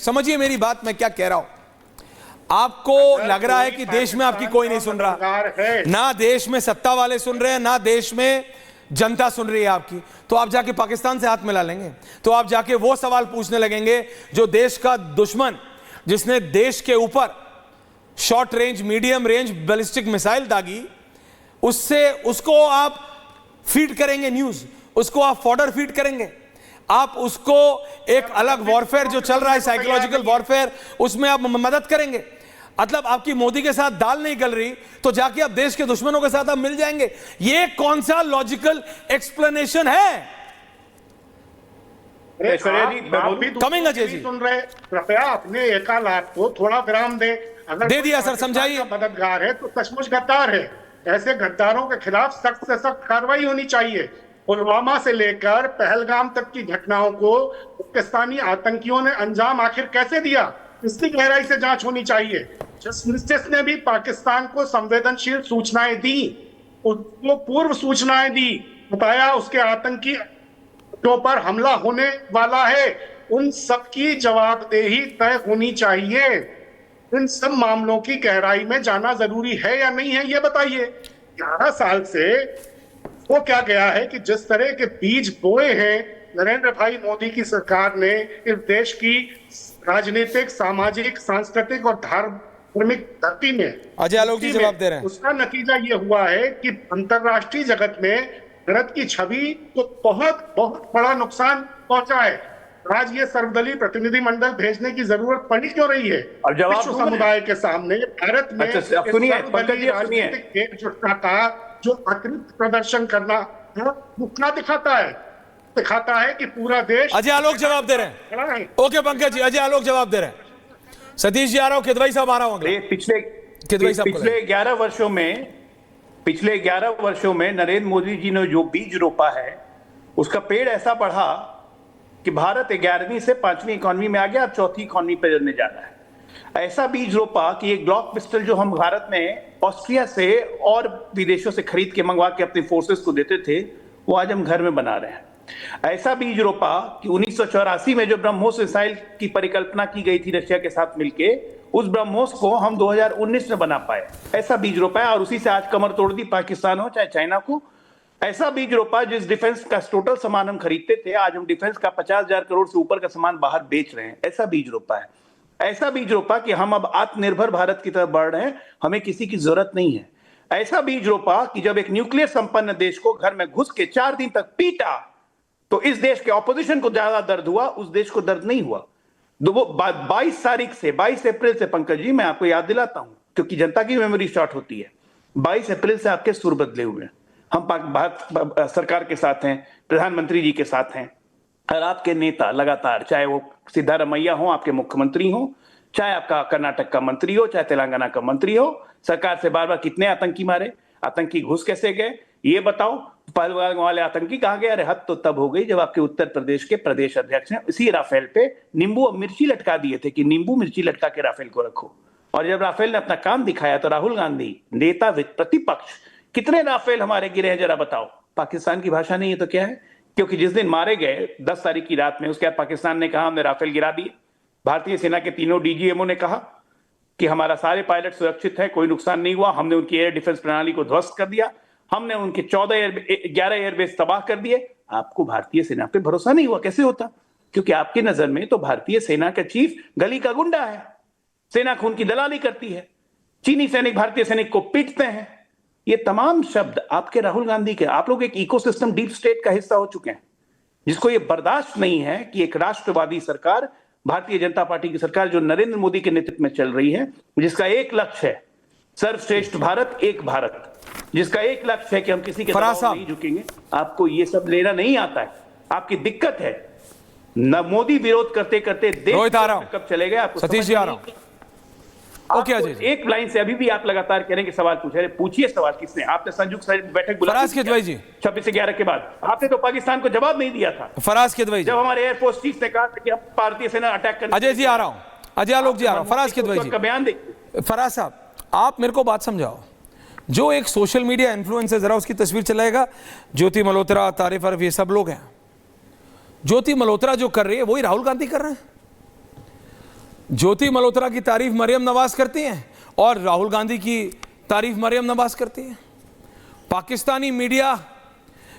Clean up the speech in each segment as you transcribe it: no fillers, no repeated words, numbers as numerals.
समझिए मेरी बात, मैं क्या कह रहा हूं। आपको लग रहा है कि देश में आपकी कोई नहीं सुन रहा, ना देश में सत्ता वाले सुन रहे हैं, ना देश में जनता सुन रही है आपकी, तो आप जाके पाकिस्तान से हाथ मिला लेंगे, तो आप जाके वो सवाल पूछने लगेंगे जो देश का दुश्मन, जिसने देश के ऊपर short range, medium range ballistic missile दागी, उससे उसको आप फीड करेंगे न्यूज, उसको आप फॉडर फीड करेंगे, आप उसको एक अलग वॉरफेयर जो चल रहा है, साइकोलॉजिकल वॉरफेयर, उसमें आप मदद करेंगे। मतलब आपकी मोदी के साथ दाल नहीं गल रही तो जाके आप देश के दुश्मनों के साथ आप मिल जाएंगे। ये कौन सा लॉजिकल एक्सप्लेनेशन है? कमिंग अजय जी, सुन रहे, कृपया अपने एकालाप को थोड़ा विराम दे। अगर दे दिया सर, समझाइए। मददगार है तो सचमुच गद्दार है। ऐसे गद्दारों के खिलाफ सख्त से सख्त कार्रवाई होनी चाहिए। पुलवामा से लेकर पहलगाम तक की घटनाओं को पाकिस्तानी आतंकियों ने अंजाम आखिर कैसे दिया, इसकी गहराई से जांच होनी चाहिए। जस्टिस ने भी पाकिस्तान को संवेदनशील सूचनाएं दी, उसको पूर्व सूचनाएं दी, बताया उसके आतंकी पर हमला होने वाला है। उन सब की जवाबदेही तय होनी चाहिए। इन सब मामलों की गहराई में जाना जरूरी है या नहीं है, ये बताइए। 11 साल से वो क्या गया है कि जिस तरह के बीज बोए हैं नरेंद्र भाई मोदी की सरकार ने इस देश की राजनीतिक, सामाजिक, सांस्कृतिक और धार्मिक धरती में, अजय आलोक जी जवाब दे रहे हैं। उसका नतीजा ये हुआ है कि अंतरराष्ट्रीय जगत में भारत की छवि को बहुत बहुत बड़ा नुकसान पहुंचा है। आज ये सर्वदलीय प्रतिनिधिमंडल भेजने की जरूरत पड़ी क्यों रही है विश्व समुदाय के सामने? भारत में राजनीतिक एकजुटता का जो अतिरिक्त प्रदर्शन करना है वो क्या दिखाता है? दिखाता है कि पूरा देश। अजय आलोक जवाब दे रहे हैं। ओके पंकज जी, अजय आलोक जवाब दे रहे हैं। सतीश जी आ रहा हूं, किदवई साहब आ रहा हूं। पिछले 11 वर्षों में नरेंद्र मोदी जी ने जो बीज रोपा है उसका पेड़ ऐसा बढ़ा कि भारत 11वीं से 5वीं इकोनॉमी में आ गया, अब चौथी इकोनॉमी पर जाने जा रहा है। ऐसा बीज रोपा कि एक ग्लॉक पिस्टल जो हम भारत में ऑस्ट्रिया से और विदेशों से खरीद के मंगवा के अपने फोर्सेस को देते थे, वो आज हम घर में बना रहे हैं। ऐसा बीज रोपा कि 1984 में जो ब्रह्मोस मिसाइल की परिकल्पना की गई थी रशिया के साथ मिलके, उस ब्रह्मोस को हम 2019 में बना पाए। ऐसा बीज रोपा है और उसी से आज कमर तोड़ दी पाकिस्तान हो चाहे चाइना को। ऐसा बीज रोपा जिस डिफेंस का टोटल सामान हम खरीदते थे, आज हम डिफेंस का 50,000 करोड़ से ऊपर का सामान बाहर बेच रहे हैं। ऐसा बीज रोपा है। ऐसा बीज रोपा कि हम अब आत्मनिर्भर भारत की तरफ बढ़ रहे हैं, हमें किसी की जरूरत नहीं है। ऐसा बीज रोपा कि जब एक न्यूक्लियर संपन्न देश को घर में घुस के 4 दिन तक पीटा तो इस देश के ऑपोजिशन को ज्यादा दर्द हुआ, उस देश को दर्द नहीं हुआ। 22 अप्रैल से पंकज जी, मैं आपको याद दिलाता हूं क्योंकि जनता की मेमोरी शॉर्ट होती है। 22 अप्रैल से आपके सुर बदले हुए हैं। हम भारत सरकार के साथ हैं, प्रधानमंत्री जी के साथ हैं, और आपके नेता लगातार, चाहे वो सिद्धारमैया हो, आपके मुख्यमंत्री हो, चाहे आपका कर्नाटक का मंत्री हो, चाहे तेलंगाना का मंत्री हो, सरकार से बार बार कितने आतंकी मारे, आतंकी घुस कैसे गए, ये बताओ। पहलगाम वाले आतंकी कहां गए? अरे हद तो तब हो गई जब आपके उत्तर प्रदेश के प्रदेश अध्यक्ष ने इसी राफेल पे नींबू और मिर्ची लटका दिए थे कि नींबू मिर्ची लटका के राफेल को रखो। और जब राफेल ने अपना काम दिखाया तो राहुल गांधी, नेता प्रतिपक्ष, कितने राफेल हमारे गिरे हैं जरा बताओ। पाकिस्तान की भाषा नहीं है तो क्या है? क्योंकि जिस दिन मारे गए 10 तारीख की रात में, उसके बाद पाकिस्तान ने कहा हमने राफेल गिरा दिए। भारतीय सेना के तीनों डीजीएमओ ने कहा कि हमारा सारे पायलट सुरक्षित है, कोई नुकसान नहीं हुआ, हमने उनकी एयर डिफेंस प्रणाली को ध्वस्त कर दिया, हमने उनके 11 एयरबेस तबाह कर दिए। आपको भारतीय सेना पे भरोसा नहीं हुआ? कैसे होता? क्योंकि आपकी नजर में तो भारतीय सेना का चीफ गली का गुंडा है, सेना खून की दलाली करती है, चीनी सैनिक भारतीय सैनिक को पीटते हैं। ये तमाम शब्द आपके राहुल गांधी के। आप लोग एक इकोसिस्टम डीप स्टेट का हिस्सा हो चुके हैं जिसको ये बर्दाश्त नहीं है कि एक राष्ट्रवादी सरकार, भारतीय जनता पार्टी की सरकार जो नरेंद्र मोदी के नेतृत्व में चल रही है, जिसका एक लक्ष्य है सर्वश्रेष्ठ भारत, एक भारत, जिसका एक लक्ष्य है कि हम किसी के दबाव नहीं झुकेंगे। आपको ये सब लेना नहीं आता है, आपकी दिक्कत है। न मोदी विरोध करते करते देश कब चले गए आपको? सतीश जी आ रहा हूं। ओके अजय जी, एक लाइन से अभी भी आप लगातार कह रहे हैं कि सवाल पूछे, पूछिए सवाल किसने? आपने संयुक्त बैठक बुलाई 26 से 11 के बाद, आपने तो पाकिस्तान को जवाब नहीं दिया था। फराज किदवई, जब हमारे एयरफोर्स चीफ ने कहा कि अब भारतीय सेना अटैक करने। अजय जी आ रहा हूं, अजय आलोक जी आ रहा हूं। फराज किदवई जी का बयान देखिए। फराज साहब, आप मेरे को बात समझाओ। जो एक सोशल मीडिया इन्फ्लुएंसर, जरा उसकी तस्वीर चलाएगा, ज्योति मल्होत्रा, तारिफ अरफ, ये सब लोग हैं। ज्योति मल्होत्रा जो कर रही है वही राहुल गांधी कर रहे हैं। ज्योति मल्होत्रा की तारीफ मरियम नवाज करती हैं और राहुल गांधी की तारीफ मरियम नवाज करती है। पाकिस्तानी मीडिया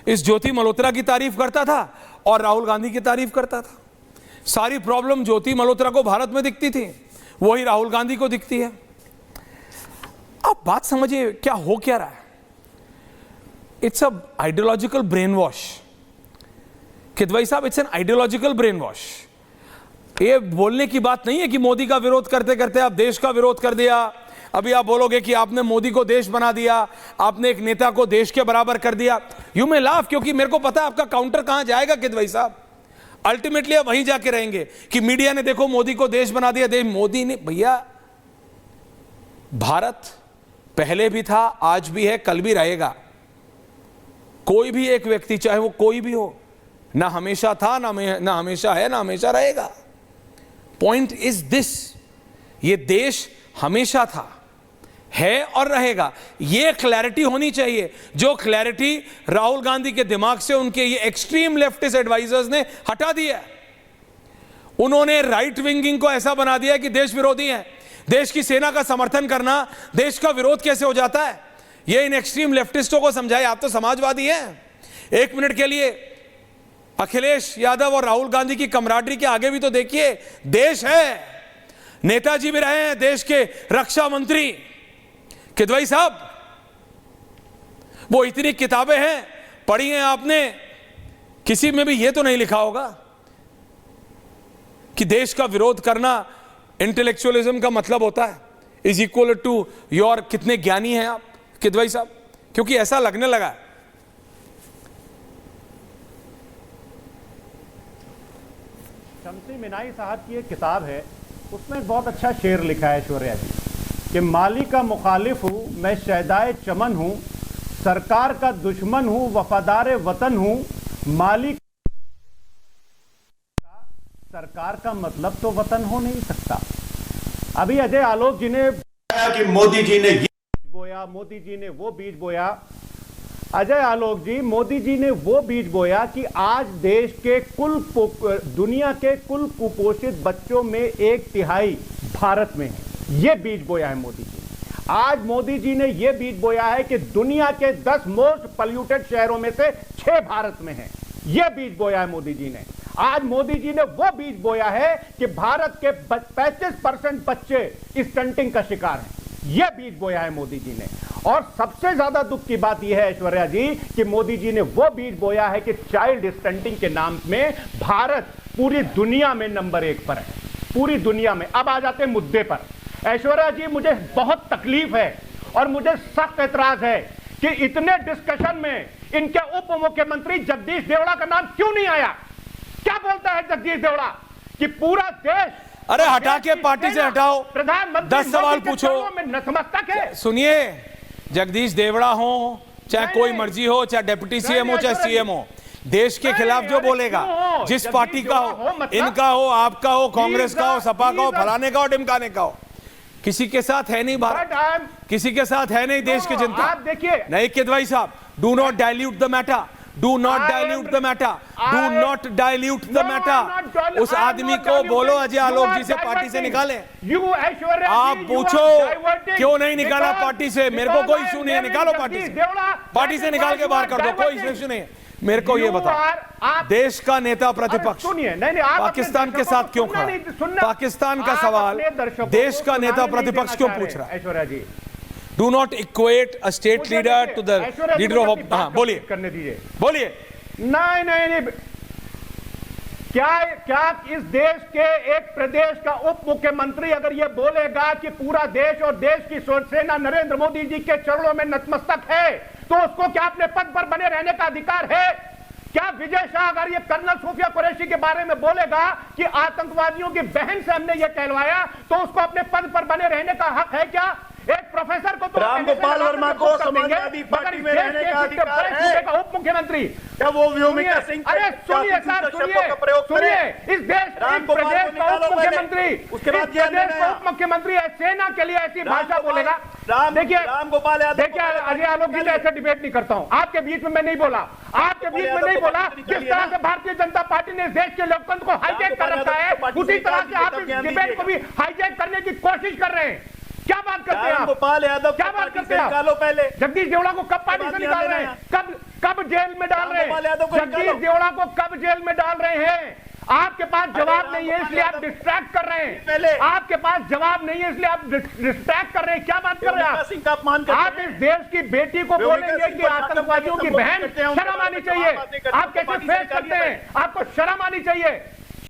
इस ज्योति मल्होत्रा की तारीफ करता था और राहुल गांधी की तारीफ करता था। सारी प्रॉब्लम ज्योति मल्होत्रा को भारत में दिखती थी, वही राहुल गांधी को दिखती है। अब बात समझिए क्या हो क्या रहा है। It's a ideological brainwash Kidwai साहब, it's an ideological brainwash. ये बोलने की बात नहीं है कि मोदी का विरोध करते करते आप देश का विरोध कर दिया। अभी आप बोलोगे कि आपने मोदी को देश बना दिया, आपने एक नेता को देश के बराबर कर दिया। यू मे लाफ, क्योंकि मेरे को पता है आपका काउंटर कहां जाएगा किदवई साहब। अल्टीमेटली आप वहीं जाके रहेंगे कि मीडिया ने देखो मोदी को देश बना दिया। देश मोदी ने, भैया भारत पहले भी था, आज भी है, कल भी रहेगा। कोई भी एक व्यक्ति, चाहे वो कोई भी हो, ना हमेशा था, ना हमेशा है, ना हमेशा रहेगा। पॉइंट इज दिस, ये देश हमेशा था, है और रहेगा। ये क्लैरिटी होनी चाहिए, जो क्लैरिटी राहुल गांधी के दिमाग से उनके ये एक्सट्रीम लेफ्टिस्ट एडवाइजर्स ने हटा दिया। उन्होंने राइट विंगिंग को ऐसा बना दिया कि देश विरोधी है। देश की सेना का समर्थन करना देश का विरोध कैसे हो जाता है, ये इन एक्सट्रीम लेफ्टिस्टों को समझाए। आप तो समाजवादी हैं। एक मिनट के लिए अखिलेश यादव और राहुल गांधी की कमराडरी के आगे भी तो देखिए। देश है, नेताजी भी रहे हैं देश के रक्षा मंत्री। किदवई साहब, वो इतनी किताबें हैं, पढ़ी हैं आपने, किसी में भी ये तो नहीं लिखा होगा कि देश का विरोध करना इंटेलेक्चुअलिज्म का मतलब होता है इज इक्वल टू योर कितने ज्ञानी हैं आप किदवई साहब, क्योंकि ऐसा लगने लगा है। शम्सी मिनाई साहब की एक किताब है, उसमें एक बहुत अच्छा शेर लिखा है ऐश्वर्या जी कि माली का मुखालिफ हूँ मैं, शहदाए चमन हूँ, सरकार का दुश्मन हूँ, वफादार वतन हूँ, माली सरकार का मतलब तो वतन हो नहीं सकता। अभी अजय आलोक जी ने कि मोदी जी ने ये बोया, मोदी जी ने वो बीज बोया। अजय आलोक जी, मोदी जी ने वो बीज बोया कि आज देश के दुनिया के कुल कुपोषित बच्चों में 1/3 भारत में है। ये बीज बोया है मोदी जी। आज मोदी जी ने ये बीज बोया है कि दुनिया के 10 मोस्ट पॉल्यूटेड शहरों में से 6 भारत में है। ये बीज बोया है मोदी जी ने। आज मोदी जी ने वो बीज बोया है कि भारत के 35% बच्चे स्टंटिंग का शिकार हैं। यह बीज बोया है मोदी जी ने। और सबसे ज्यादा दुख की बात यह है ऐश्वर्या जी कि मोदी जी ने वो बीज बोया है कि चाइल्ड स्टंटिंग के नाम में भारत पूरी दुनिया में नंबर 1 पर है, पूरी दुनिया में। अब आ जाते हैं मुद्दे पर। ऐश्वर्या जी, मुझे बहुत तकलीफ है और मुझे सख्त एतराज है कि इतने डिस्कशन में इनके उप मुख्यमंत्री जगदीश देवड़ा का नाम क्यों नहीं आया। क्या बोलता है जगदीश देवड़ा कि पूरा देश, अरे हटा के पार्टी से हटाओ, प्रधानमंत्री 10 सवाल पूछो। में नतमस्तक है। सुनिए, जगदीश देवड़ा हो, चाहे कोई मर्जी हो, चाहे डिप्टी सीएम हो, चाहे सीएम हो, देश के खिलाफ जो बोलेगा, जिस पार्टी का हो, इनका हो, आपका हो, कांग्रेस का हो, सपा का हो, फलाने का हो, ढिमकाने का हो, किसी के साथ है नहीं भारत, किसी के साथ है नहीं देश की जनता। आप देखिए, नहीं किदवई साहब, do not dilute the matter, do not dilute the matter, do not dilute the matter. उस आदमी को बोलो अजय आलोक जी से पार्टी से निकालें। आप पूछो क्यों नहीं निकाला पार्टी से, मेरे को कोई इश्यू नहीं है, निकालो पार्टी से निकाल के बाहर कर दो, कोई इश्यू नहीं है। मेरे को ये बताओ, देश का नेता प्रतिपक्ष पाकिस्तान के साथ क्यों खड़ा? पाकिस्तान का सवाल देश का नेता प्रतिपक्ष क्यों पूछ रहा है? Aishwarya ji, do not equate a state leader to the leader of, हाँ बोलिए, करने दीजिए, बोलिए। नहीं, क्या इस देश के एक प्रदेश का उप मुख्यमंत्री अगर ये बोलेगा कि पूरा देश और देश की सेना नरेंद्र मोदी जी के चरणों में नतमस्तक है, तो उसको क्या अपने पद पर बने रहने का अधिकार है? क्या विजय शाह अगर ये कर्नल सूफिया कुरैशी के बारे में बोलेगा कि आतंकवादियों की बहन से हमने ये कहलवाया, तो उसको अपने पद पर बने रहने का हक है क्या? एक प्रोफेसर को तो रामगोपाल वर्मा को समाजवादी पार्टी में रहने का अधिकार है का उप मुख्यमंत्री, क्या वो व्योमिका सिंह अरे सुनिए सर, सुनिए, इस देश प्रदेश का उप मुख्यमंत्री, उसके बाद प्रदेश का उप मुख्यमंत्री है, सेना के लिए ऐसी भाषा बोलेगा। देखिए रामगोपाल यादव, देखिए अजय आलोक जी, ऐसे डिबेट नहीं करता हूं, आपके बीच में मैं नहीं बोला, आपके बीच में नहीं बोला। जिस तरह से भारतीय जनता पार्टी ने इस देश के लोकतंत्र को हाईजैक कर रखा है, उसी तरह से आप इस डिबेट को भी हाईजैक करने की कोशिश कर रहे हैं। क्या बात करते हैं आप? गोपाल यादव क्या बात करते हैं? निकालो पहले। जगदीश देवड़ा को कब पार्टी से निकाल रहे हैं? कब जेल में डाल रहे हैं? जगदीश देवड़ा को कब जेल में डाल रहे हैं? आपके पास जवाब नहीं है, इसलिए आप डिस्ट्रैक्ट कर रहे हैं। आपके पास जवाब नहीं है, इसलिए आप डिस्ट्रैक्ट कर रहे हैं। क्या बात कर रहे हैं आप? इस देश की बेटी को बोलेंगे कि आतंकवादियों की बहन, शर्म आनी चाहिए। आप कैसे फेस करते हैं? आपको शर्म आनी चाहिए।